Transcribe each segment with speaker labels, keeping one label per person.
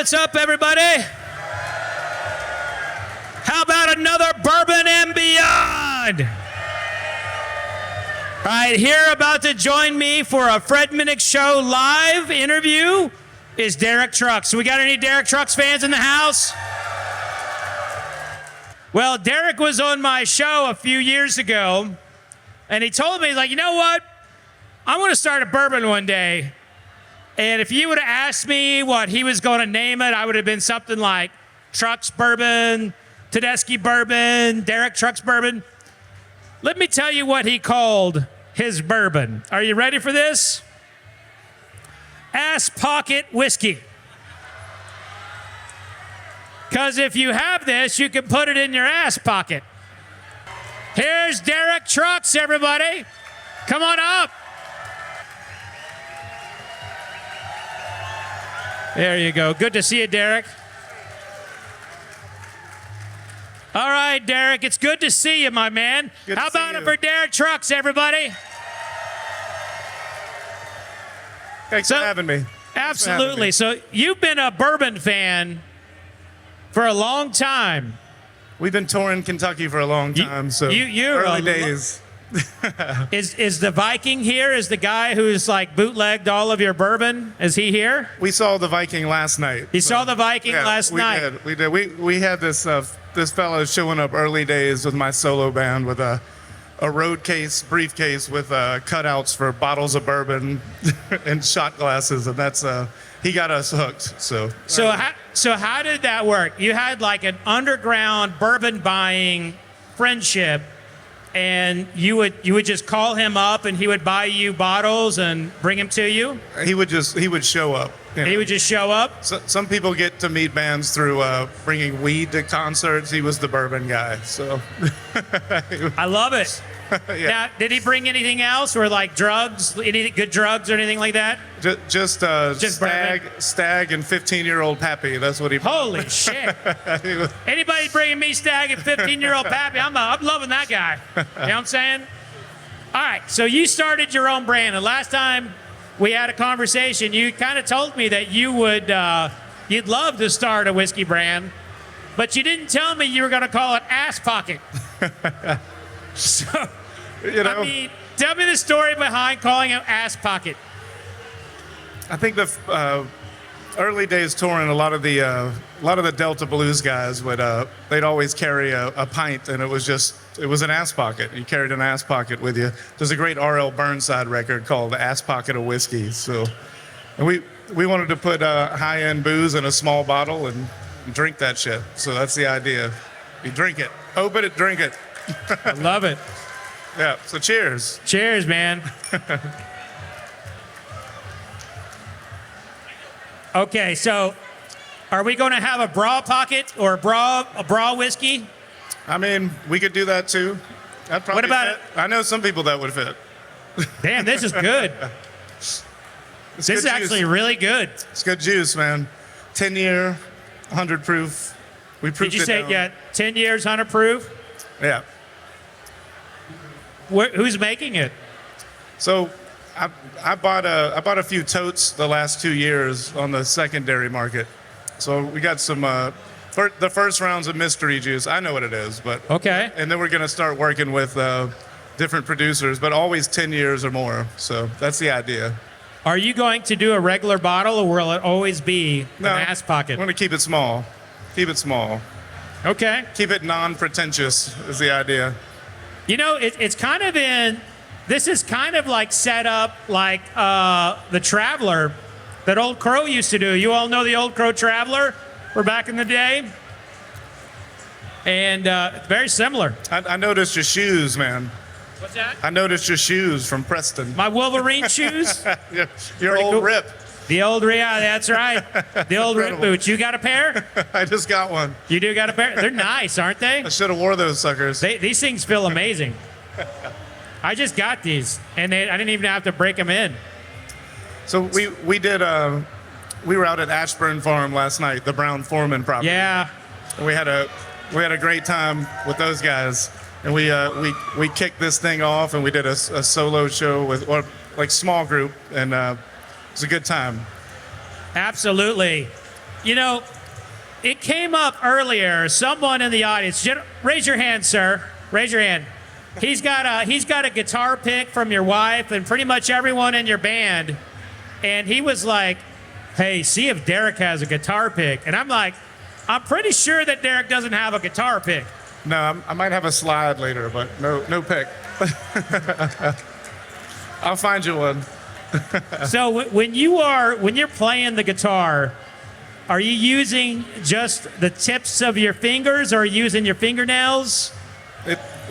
Speaker 1: What's up, everybody? How about another Bourbon and Beyond? All right, here about to join me for a Fred Minnick Show live interview is Derek Trucks. So we got any Derek Trucks fans in the house? Well, Derek was on my show a few years ago, and he told me, like, you know what? I want to start a bourbon one day. And if you would have asked me what he was going to name it, I would have been something like Trucks Bourbon, Tedeschi Bourbon, Derek Trucks Bourbon. Let me tell you what he called his bourbon. Are you ready for this? Ass Pocket Whiskey. Because if you have this, you can put it in your ass pocket. Here's Derek Trucks, everybody. Come on up. There you go. Good to see you, Derek. All right, Derek, it's good to see you, my man. How about it for Derek Trucks, everybody?
Speaker 2: Thanks for having me.
Speaker 1: Absolutely. So you've been a bourbon fan for a long time.
Speaker 2: We've been touring Kentucky for a long time, so early days.
Speaker 1: Is the Viking here? Is the guy who's like bootlegged all of your bourbon? Is he here?
Speaker 2: We saw the Viking last night.
Speaker 1: You saw the Viking last night?
Speaker 2: We did. We had this fellow showing up early days with my solo band with a road briefcase with cutouts for bottles of bourbon and shot glasses, and that's he got us hooked. So
Speaker 1: how did that work? You had like an underground bourbon buying friendship. And you would just call him up, and he would buy you bottles and bring them to you?
Speaker 2: He would show up. You know.
Speaker 1: He would just show up?
Speaker 2: So, some people get to meet bands through bringing weed to concerts. He was the bourbon guy, so.
Speaker 1: I love it.
Speaker 2: Yeah.
Speaker 1: Now, did he bring anything else, or like drugs, any good drugs or anything like that?
Speaker 2: Just stag and 15-year-old Pappy. That's what he brought.
Speaker 1: Holy shit. Anybody bringing me stag and 15-year-old Pappy, I'm loving that guy. You know what I'm saying? All right, so you started your own brand, and last time we had a conversation, you kind of told me that you'd love to start a whiskey brand, but you didn't tell me you were going to call it Ass Pocket. So, I mean, tell me the story behind calling it Ass Pocket.
Speaker 2: I think the early days touring, a lot of the Delta blues guys they'd always carry a pint, and it was an ass pocket. You carried an ass pocket with you. There's a great R.L. Burnside record called "The Ass Pocket of Whiskey." So, and we wanted to put high-end booze in a small bottle and drink that shit. So that's the idea. You drink it, open it, drink it.
Speaker 1: I love it.
Speaker 2: Yeah. So cheers.
Speaker 1: Cheers, man. Okay, so are we going to have a bra pocket or a bra whiskey?
Speaker 2: I mean, we could do that too.
Speaker 1: What about
Speaker 2: it? I know some people that would fit.
Speaker 1: Damn, this is good. This is actually really good.
Speaker 2: It's good juice, man. 10-year, 100 proof. We proofed it down.
Speaker 1: Did you say 10 years, 100 proof?
Speaker 2: Yeah.
Speaker 1: Who's making it?
Speaker 2: So I bought a few totes the last 2 years on the secondary market. So we got some the first rounds of mystery juice. I know what it is, but
Speaker 1: okay.
Speaker 2: And then we're gonna start working with different producers, but always 10 years or more. So that's the idea.
Speaker 1: Are you going to do a regular bottle, or will it always be an ass pocket?
Speaker 2: I'm gonna keep it small. Keep it small.
Speaker 1: Okay.
Speaker 2: Keep it non-pretentious is the idea.
Speaker 1: You know, it's kind of this is kind of like set up like the Traveler that Old Crow used to do. You all know the Old Crow Traveler? We're back in the day. And very similar.
Speaker 2: I noticed your shoes, man.
Speaker 1: What's that?
Speaker 2: I noticed your shoes from Preston.
Speaker 1: My Wolverine shoes?
Speaker 2: Your old
Speaker 1: cool.
Speaker 2: Rip.
Speaker 1: The old, yeah, that's right. The old Rip boots. You got a pair?
Speaker 2: I just got one.
Speaker 1: You do got a pair? They're nice, aren't they?
Speaker 2: I should have wore those suckers.
Speaker 1: These things feel amazing. I just got these, and I didn't even have to break them in.
Speaker 2: So we were out at Ashburn Farm last night, the Brown Foreman property.
Speaker 1: Yeah.
Speaker 2: And we had a great time with those guys, and we kicked this thing off, and we did a solo show or small group, and it was a good time.
Speaker 1: Absolutely. You know, it came up earlier. Someone in the audience, raise your hand, sir. Raise your hand. He's got a guitar pick from your wife and pretty much everyone in your band. And he was like, hey, see if Derek has a guitar pick. And I'm like, I'm pretty sure that Derek doesn't have a guitar pick.
Speaker 2: No, I might have a slide later, but no pick. I'll find you one.
Speaker 1: So when you're playing the guitar, are you using just the tips of your fingers or are you using your fingernails?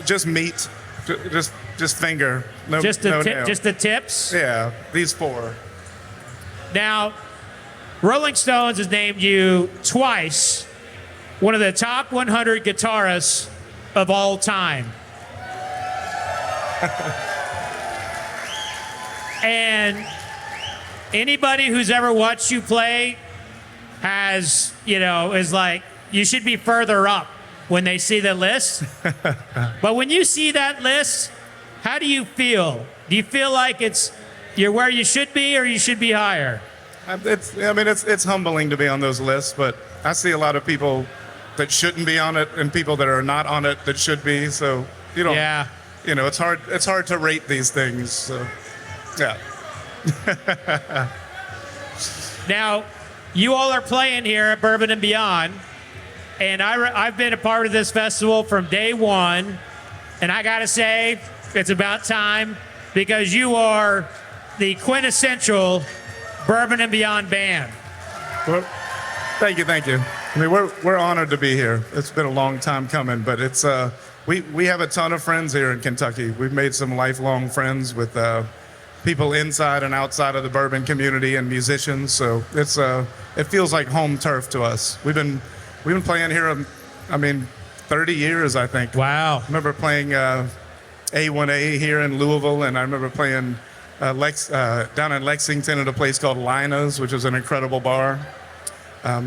Speaker 2: Just meat, just finger. No,
Speaker 1: just the tips?
Speaker 2: Yeah, these 4.
Speaker 1: Now, Rolling Stones has named you twice one of the top 100 guitarists of all time. And anybody who's ever watched you play is like, you should be further up when they see the list. But when you see that list, how do you feel? Do you feel like you're where you should be or you should be higher?
Speaker 2: It's humbling to be on those lists, but I see a lot of people that shouldn't be on it and people that are not on it that should be. So
Speaker 1: Yeah.
Speaker 2: It's hard to rate these things. So, yeah.
Speaker 1: Now, you all are playing here at Bourbon and Beyond, and I've been a part of this festival from day one, and I gotta say, it's about time because you are the quintessential Bourbon and Beyond band.
Speaker 2: Well, thank you. I mean, we're honored to be here. It's been a long time coming, but it's we have a ton of friends here in Kentucky. We've made some lifelong friends with people inside and outside of the bourbon community and musicians. So it feels like home turf to us. We've been playing here, 30 years, I think.
Speaker 1: Wow.
Speaker 2: I remember playing A1A here in Louisville, and I remember playing down in Lexington at a place called Lina's, which is an incredible bar.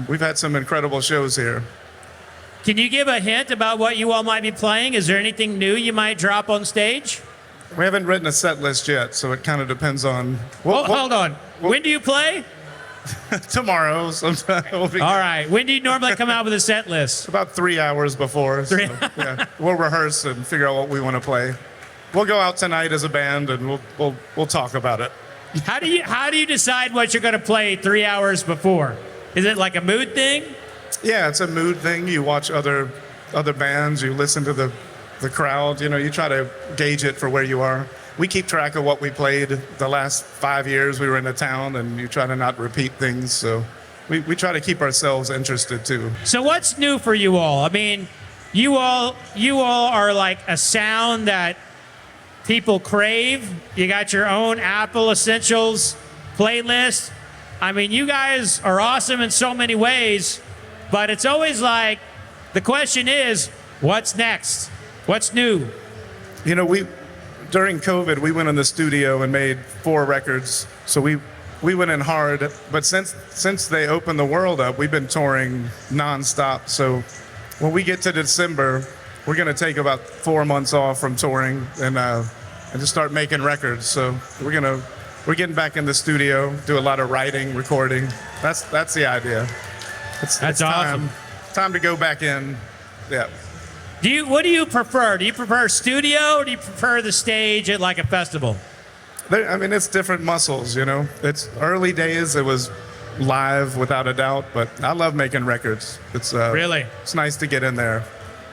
Speaker 2: We've had some incredible shows here.
Speaker 1: Can you give a hint about what you all might be playing? Is there anything new you might drop on stage?
Speaker 2: We haven't written a set list yet, so it kind of depends on...
Speaker 1: Hold on. When do you play?
Speaker 2: Tomorrow. Sometime.
Speaker 1: All right. When do you normally come out with a set list?
Speaker 2: About 3 hours before. So, yeah. We'll rehearse and figure out what we want to play. We'll go out tonight as a band, and we'll talk about it.
Speaker 1: How do you decide what you're going to play 3 hours before? Is it like a mood thing?
Speaker 2: Yeah, it's a mood thing. You watch other bands. You listen to the crowd. You try to gauge it for where you are. We keep track of what we played the last 5 years we were in the town, and you try to not repeat things. So we try to keep ourselves interested too.
Speaker 1: So what's new for you all? I mean, you all are like a sound that people crave. You got your own Apple Essentials playlist. I mean, you guys are awesome in so many ways, but it's always like, the question is, what's next? What's new?
Speaker 2: During COVID, we went in the studio and made 4 records. So we went in hard, but since they opened the world up, we've been touring nonstop. So when we get to December, we're gonna take about 4 months off from touring and just start making records. So we're getting back in the studio, do a lot of writing, recording. That's the idea. It's
Speaker 1: awesome.
Speaker 2: Time to go back in. Yeah.
Speaker 1: What do you prefer? Do you prefer studio or do you prefer the stage at like a festival?
Speaker 2: It's different muscles, It's early days. It was live without a doubt, but I love making records. It's
Speaker 1: really.
Speaker 2: It's nice to get in there.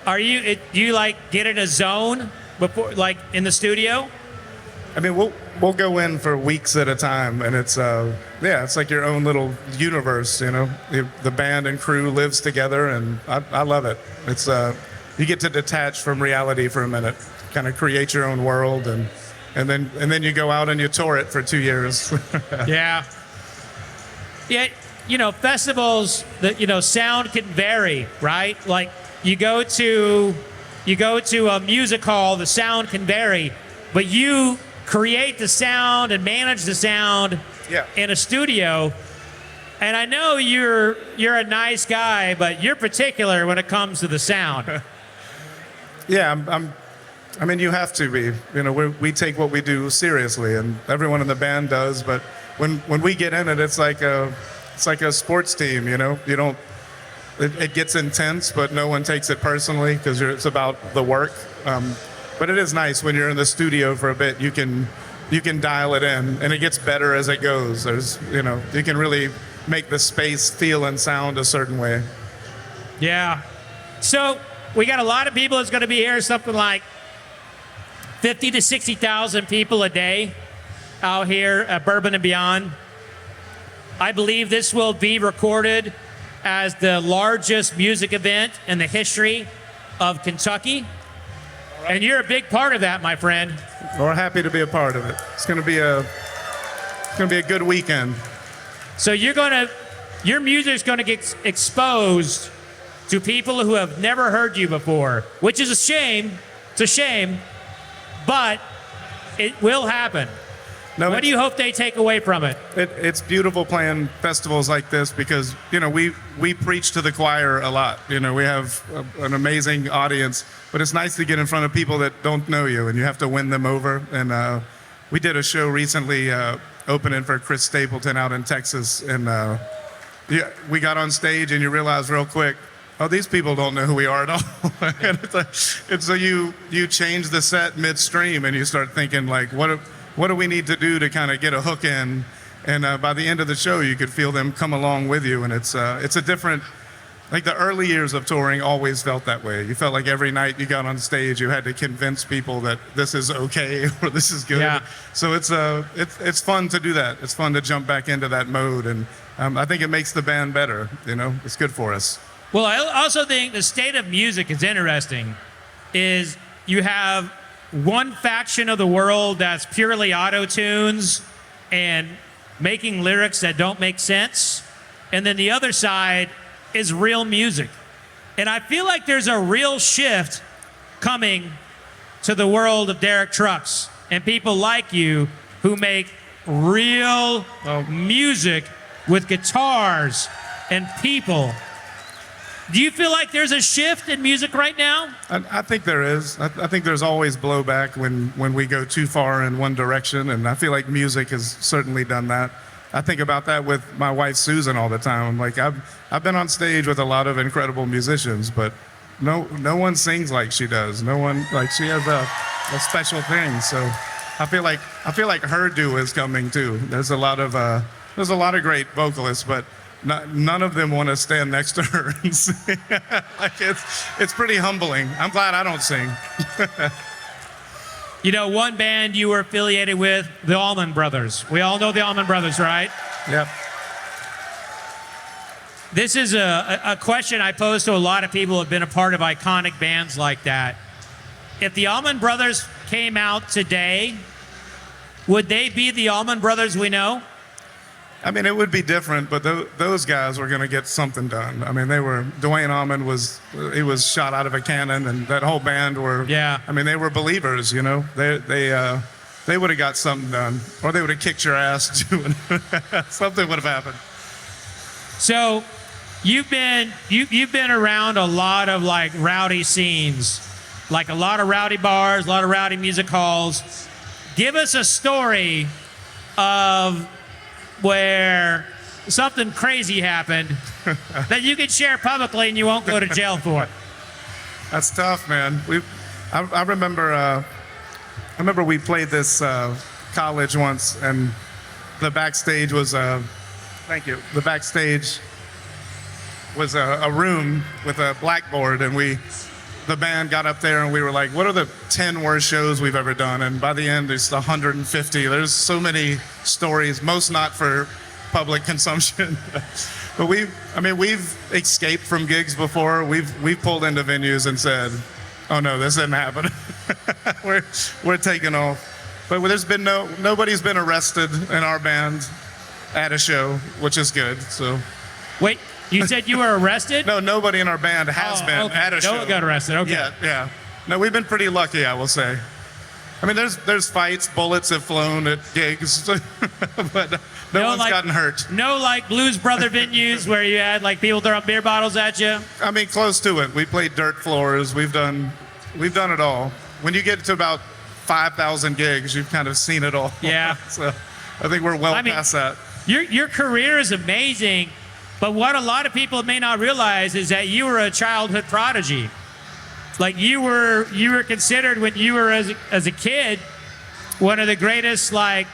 Speaker 1: Do you like get in a zone before, like in the studio?
Speaker 2: We'll go in for weeks at a time, and it's it's like your own little universe, The band and crew lives together, and I love it. It's you get to detach from reality for a minute, kind of create your own world, and then you go out and you tour it for 2 years.
Speaker 1: Yeah. Festivals, sound can vary, right? Like you go to a music hall, the sound can vary, but you create the sound and manage the sound in a studio. And I know you're a nice guy, but you're particular when it comes to the sound.
Speaker 2: Yeah, you have to be. We take what we do seriously, and everyone in the band does. But when we get in it, it's like it's like a sports team, you know. You don't. It gets intense, but no one takes it personally because it's about the work. But it is nice when you're in the studio for a bit. You can dial it in, and it gets better as it goes. You can really make the space feel and sound a certain way.
Speaker 1: Yeah. So we got a lot of people that's going to be here, something like 50 to 60,000 people a day out here at Bourbon and Beyond. I believe this will be recorded as the largest music event in the history of Kentucky. And you're a big part of that, my friend.
Speaker 2: We're happy to be a part of it. It's going to be a good weekend.
Speaker 1: So your music's going to get exposed to people who have never heard you before, which is a shame. It's a shame, but it will happen.
Speaker 2: No,
Speaker 1: what do you hope they take away from it?
Speaker 2: It's beautiful playing festivals like this because, we preach to the choir a lot. We have an amazing audience, but it's nice to get in front of people that don't know you, and you have to win them over. And we did a show recently opening for Chris Stapleton out in Texas, and we got on stage, and you realize real quick, oh, these people don't know who we are at all. And so you change the set midstream, and you start thinking, like, what do we need to do to kind of get a hook in? And by the end of the show, you could feel them come along with you. And it's a different, like the early years of touring always felt that way. You felt like every night you got on stage, you had to convince people that this is okay or this is good.
Speaker 1: Yeah.
Speaker 2: So it's fun to do that. It's fun to jump back into that mode. And I think it makes the band better. It's good for us.
Speaker 1: Well, I also think the state of music is interesting. Is you have one faction of the world that's purely auto-tunes and making lyrics that don't make sense, and then the other side is real music. And I feel like there's a real shift coming to the world of Derek Trucks and people like you who make real music with guitars and people. Do you feel like there's a shift in music right now?
Speaker 2: I think there is. I think there's always blowback when we go too far in one direction, and I feel like music has certainly done that. I think about that with my wife Susan all the time. Like I've been on stage with a lot of incredible musicians, but no one sings like she does. No one, like, she has a special thing. So I feel like her due is coming too. There's a lot of great vocalists, but none of them want to stand next to her and sing. Like it's pretty humbling. I'm glad I don't sing.
Speaker 1: One band you were affiliated with, the Allman Brothers. We all know the Allman Brothers, right?
Speaker 2: Yep.
Speaker 1: This is a question I pose to a lot of people who have been a part of iconic bands like that. If the Allman Brothers came out today, would they be the Allman Brothers we know?
Speaker 2: I mean, it would be different, but those guys were going to get something done. I mean, Dwayne Allman was shot out of a cannon, and that whole band were, I mean, they were believers, They would have got something done, or they would have kicked your ass doing something would have happened.
Speaker 1: So you've been around a lot of like rowdy scenes, like a lot of rowdy bars, a lot of rowdy music halls. Give us a story of where something crazy happened that you can share publicly and you won't go to jail for it.
Speaker 2: That's tough, man. I remember we played this college once, and the backstage was thank you. The backstage was a room with a blackboard, and the band got up there and we were like, what are the 10 worst shows we've ever done? And by the end, there's 150. There's so many stories, most not for public consumption. But we've escaped from gigs before. We've pulled into venues and said, oh no, this didn't happen. we're taking off. But there's been nobody's been arrested in our band at a show, which is good. So
Speaker 1: wait. You said you were arrested?
Speaker 2: No, nobody in our band has been at a show.
Speaker 1: No one got arrested, okay.
Speaker 2: Yeah. No, we've been pretty lucky, I will say. I mean, there's fights, bullets have flown at gigs, but no one's gotten hurt.
Speaker 1: No, like Blues Brother venues where you had like people throwing beer bottles at you?
Speaker 2: I mean, close to it. We played dirt floors. We've done it all. When you get to about 5,000 gigs, you've kind of seen it all.
Speaker 1: Yeah.
Speaker 2: So I think we're past that.
Speaker 1: Your career is amazing, but what a lot of people may not realize is that you were a childhood prodigy. Like you were considered when you were as a kid one of the greatest like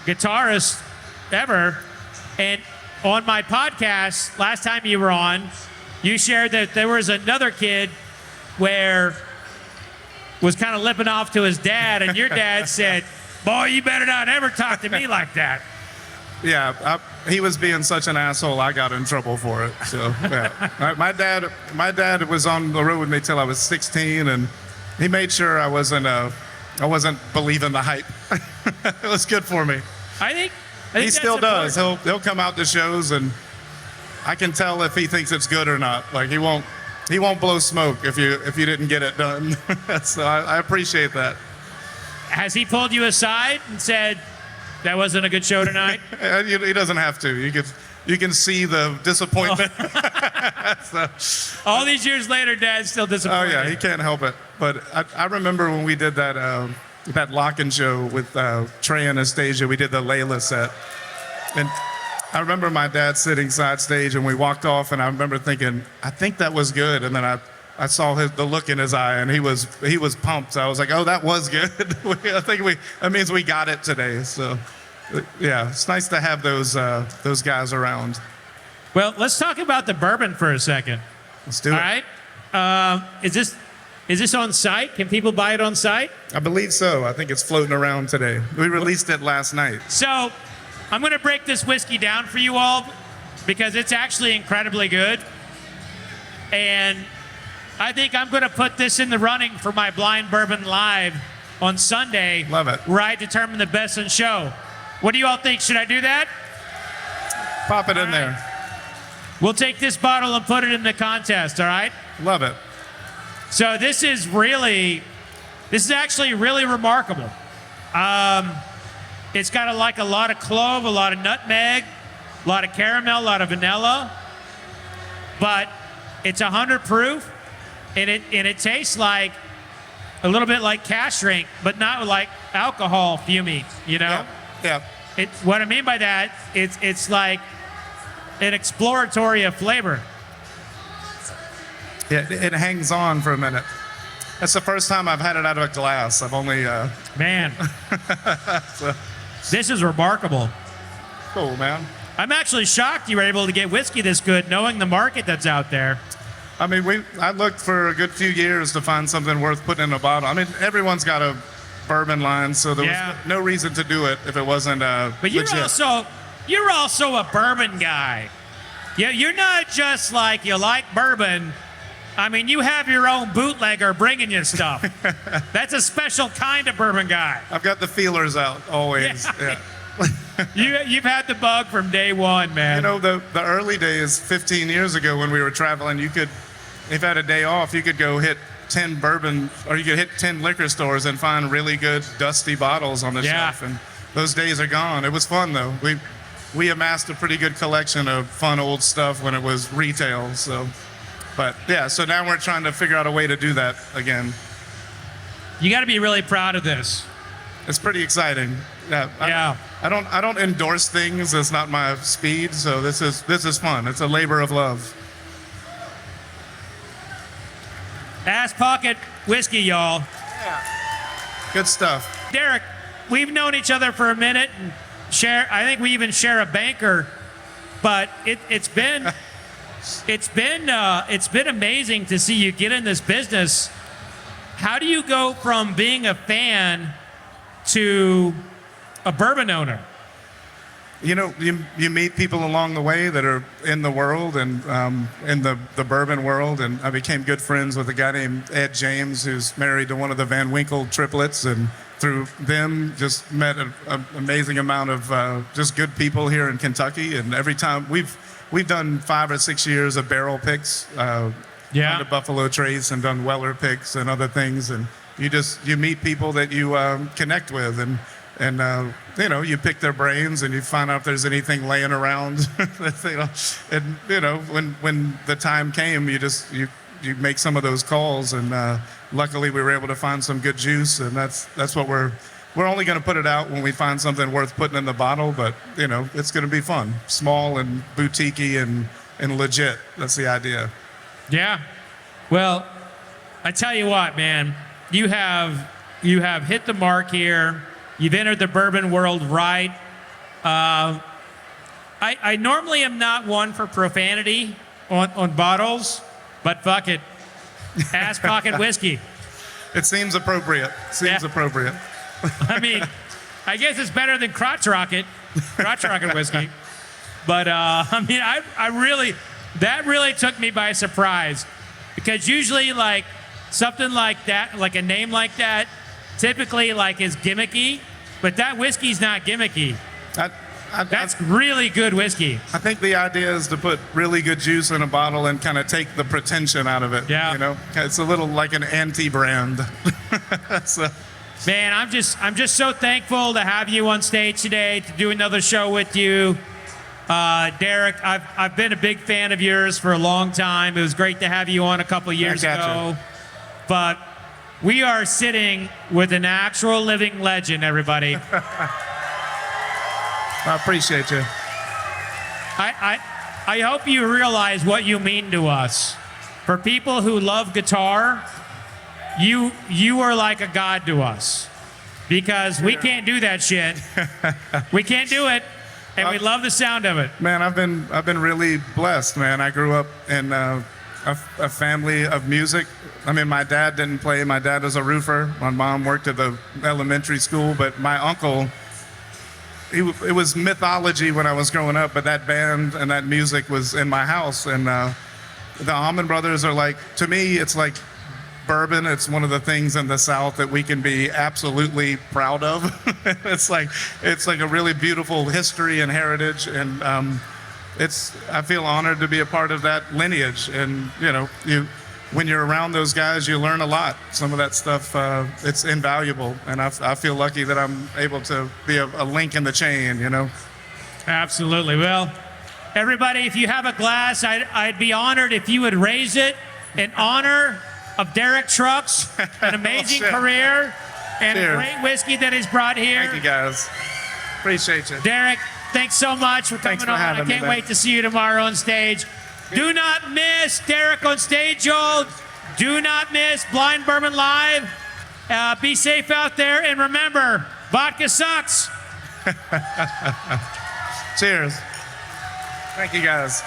Speaker 1: guitarists ever. And on my podcast last time you were on, you shared that there was another kid where was kind of lipping off to his dad, and your dad said, "Boy, you better not ever talk to me like that."
Speaker 2: Yeah, he was being such an asshole. I got in trouble for it. So yeah, my dad was on the road with me till I was 16, and he made sure I wasn't believing the hype. It was good for me.
Speaker 1: I think
Speaker 2: He still does. He'll come out to shows, and I can tell if he thinks it's good or not. Like he won't blow smoke if you didn't get it done. So I appreciate that.
Speaker 1: Has he pulled you aside and said, "That wasn't a good show tonight"?
Speaker 2: He doesn't have to. You can see the disappointment. So,
Speaker 1: all these years later, Dad's still disappointed.
Speaker 2: oh yeah, he can't help it. But I remember when we did that lock-in show with Trey and Anastasia. We did the Layla set, and I remember my dad sitting side stage, and we walked off, and I remember thinking, I think that was good, and then I saw the look in his eye, and he was pumped. I was like, oh, that was good. I think that means we got it today. So, yeah, it's nice to have those guys around.
Speaker 1: Well, let's talk about the bourbon for a second.
Speaker 2: Let's do it.
Speaker 1: All right. Is this on site? Can people buy it on site?
Speaker 2: I believe so. I think it's floating around today. We released it last night.
Speaker 1: So, I'm going to break this whiskey down for you all because it's actually incredibly good. And I think I'm going to put this in the running for my Blind Bourbon Live on Sunday.
Speaker 2: Love it.
Speaker 1: Where I determine the best in show. What do you all think? Should I do that?
Speaker 2: Pop it in there.
Speaker 1: We'll take this bottle and put it in the contest, all right?
Speaker 2: Love it.
Speaker 1: So this is actually really remarkable. It's got a lot of clove, a lot of nutmeg, a lot of caramel, a lot of vanilla, but it's 100 proof, and it tastes like a little bit like cash drink, but not like alcohol fuming, you know?
Speaker 2: Yeah.
Speaker 1: What I mean by that, it's like an exploratory of flavor.
Speaker 2: Yeah, it hangs on for a minute. That's the first time I've had it out of a glass. I've only
Speaker 1: Man.
Speaker 2: so.
Speaker 1: This is remarkable.
Speaker 2: Cool, man.
Speaker 1: I'm actually shocked you were able to get whiskey this good, knowing the market that's out there.
Speaker 2: I mean, I looked for a good few years to find something worth putting in a bottle. I mean, everyone's got a bourbon line, so there was no reason to do it if it wasn't
Speaker 1: But you're also a bourbon guy. You're not just like you like bourbon. I mean, you have your own bootlegger bringing you stuff. That's a special kind of bourbon guy.
Speaker 2: I've got the feelers out always. Yeah.
Speaker 1: You've had the bug from day one, man.
Speaker 2: You know, the early days, 15 years ago when we were traveling, if you had a day off, you could go hit 10 bourbon, or you could hit 10 liquor stores and find really good dusty bottles on the shelf. And those days are gone. It was fun though. We amassed a pretty good collection of fun old stuff when it was retail. So, but yeah, so now we're trying to figure out a way to do that again.
Speaker 1: You got to be really proud of this.
Speaker 2: It's pretty exciting. Yeah. I don't endorse things. It's not my speed. So this is fun. It's a labor of love.
Speaker 1: Ass pocket whiskey, y'all.
Speaker 2: Yeah. Good stuff.
Speaker 1: Derek, we've known each other for a minute and I think we even share a banker, but it's been amazing to see you get in this business. How do you go from being a fan to a bourbon owner?
Speaker 2: You know, you meet people along the way that are in the world and in the bourbon world, and I became good friends with a guy named Ed James, who's married to one of the Van Winkle triplets, and through them just met an amazing amount of just good people here in Kentucky. And every time we've done 5 or 6 years of barrel picks, gone to Buffalo Trace and done Weller picks and other things, and you meet people that you connect with, and you know, you pick their brains and you find out if there's anything laying around. And you know, when the time came, you make some of those calls, and luckily we were able to find some good juice, and that's what we're we're only going to put it out when we find something worth putting in the bottle, but, you know, it's going to be fun. Small and boutique-y and legit. That's the idea.
Speaker 1: Yeah. Well, I tell you what, man, you have hit the mark here. You've entered the bourbon world right. I normally am not one for profanity on bottles, but fuck it. Ass pocket whiskey.
Speaker 2: It seems appropriate. Appropriate.
Speaker 1: I mean, I guess it's better than crotch rocket whiskey. But I mean, that really took me by surprise, because usually like something like that, like a name like that, typically like is gimmicky, but that whiskey's not gimmicky. That's really good whiskey.
Speaker 2: I think the idea is to put really good juice in a bottle and kind of take the pretension out of it.
Speaker 1: Yeah.
Speaker 2: You know, it's a little like an anti-brand. So.
Speaker 1: Man, I'm just so thankful to have you on stage today, to do another show with you. Derek, I've been a big fan of yours for a long time. It was great to have you on a couple years ago. But we are sitting with an actual living legend, everybody.
Speaker 2: I appreciate you.
Speaker 1: I hope you realize what you mean to us. For people who love guitar, you are like a god to us, because we can't do that shit. We can't do it, and we love the sound of it.
Speaker 2: Man, I've been really blessed, man. I grew up in a family of music. I mean, my dad didn't play. My dad was a roofer. My mom worked at the elementary school, but my uncle, it was mythology when I was growing up, but that band and that music was in my house. And the Allman Brothers are like, to me, it's like bourbon. It's one of the things in the South that we can be absolutely proud of. It's like a really beautiful history and heritage, and I feel honored to be a part of that lineage. And you know, when you're around those guys, you learn a lot. Some of that stuff, it's invaluable, and I feel lucky that I'm able to be a link in the chain, you know?
Speaker 1: Absolutely. Well, everybody, if you have a glass, I'd be honored if you would raise it in honor of Derek Trucks, an amazing career, and
Speaker 2: Cheers.
Speaker 1: a great whiskey that he's brought here.
Speaker 2: Thank you, guys. Appreciate you.
Speaker 1: Derek, thanks so much for coming
Speaker 2: Thanks for
Speaker 1: on.
Speaker 2: having
Speaker 1: I can't
Speaker 2: me,
Speaker 1: wait to see you tomorrow on stage. Do not miss Derek on stage, y'all. Do not miss Blind Bourbon Live. Be safe out there, and remember, vodka sucks.
Speaker 2: Cheers. Thank you, guys.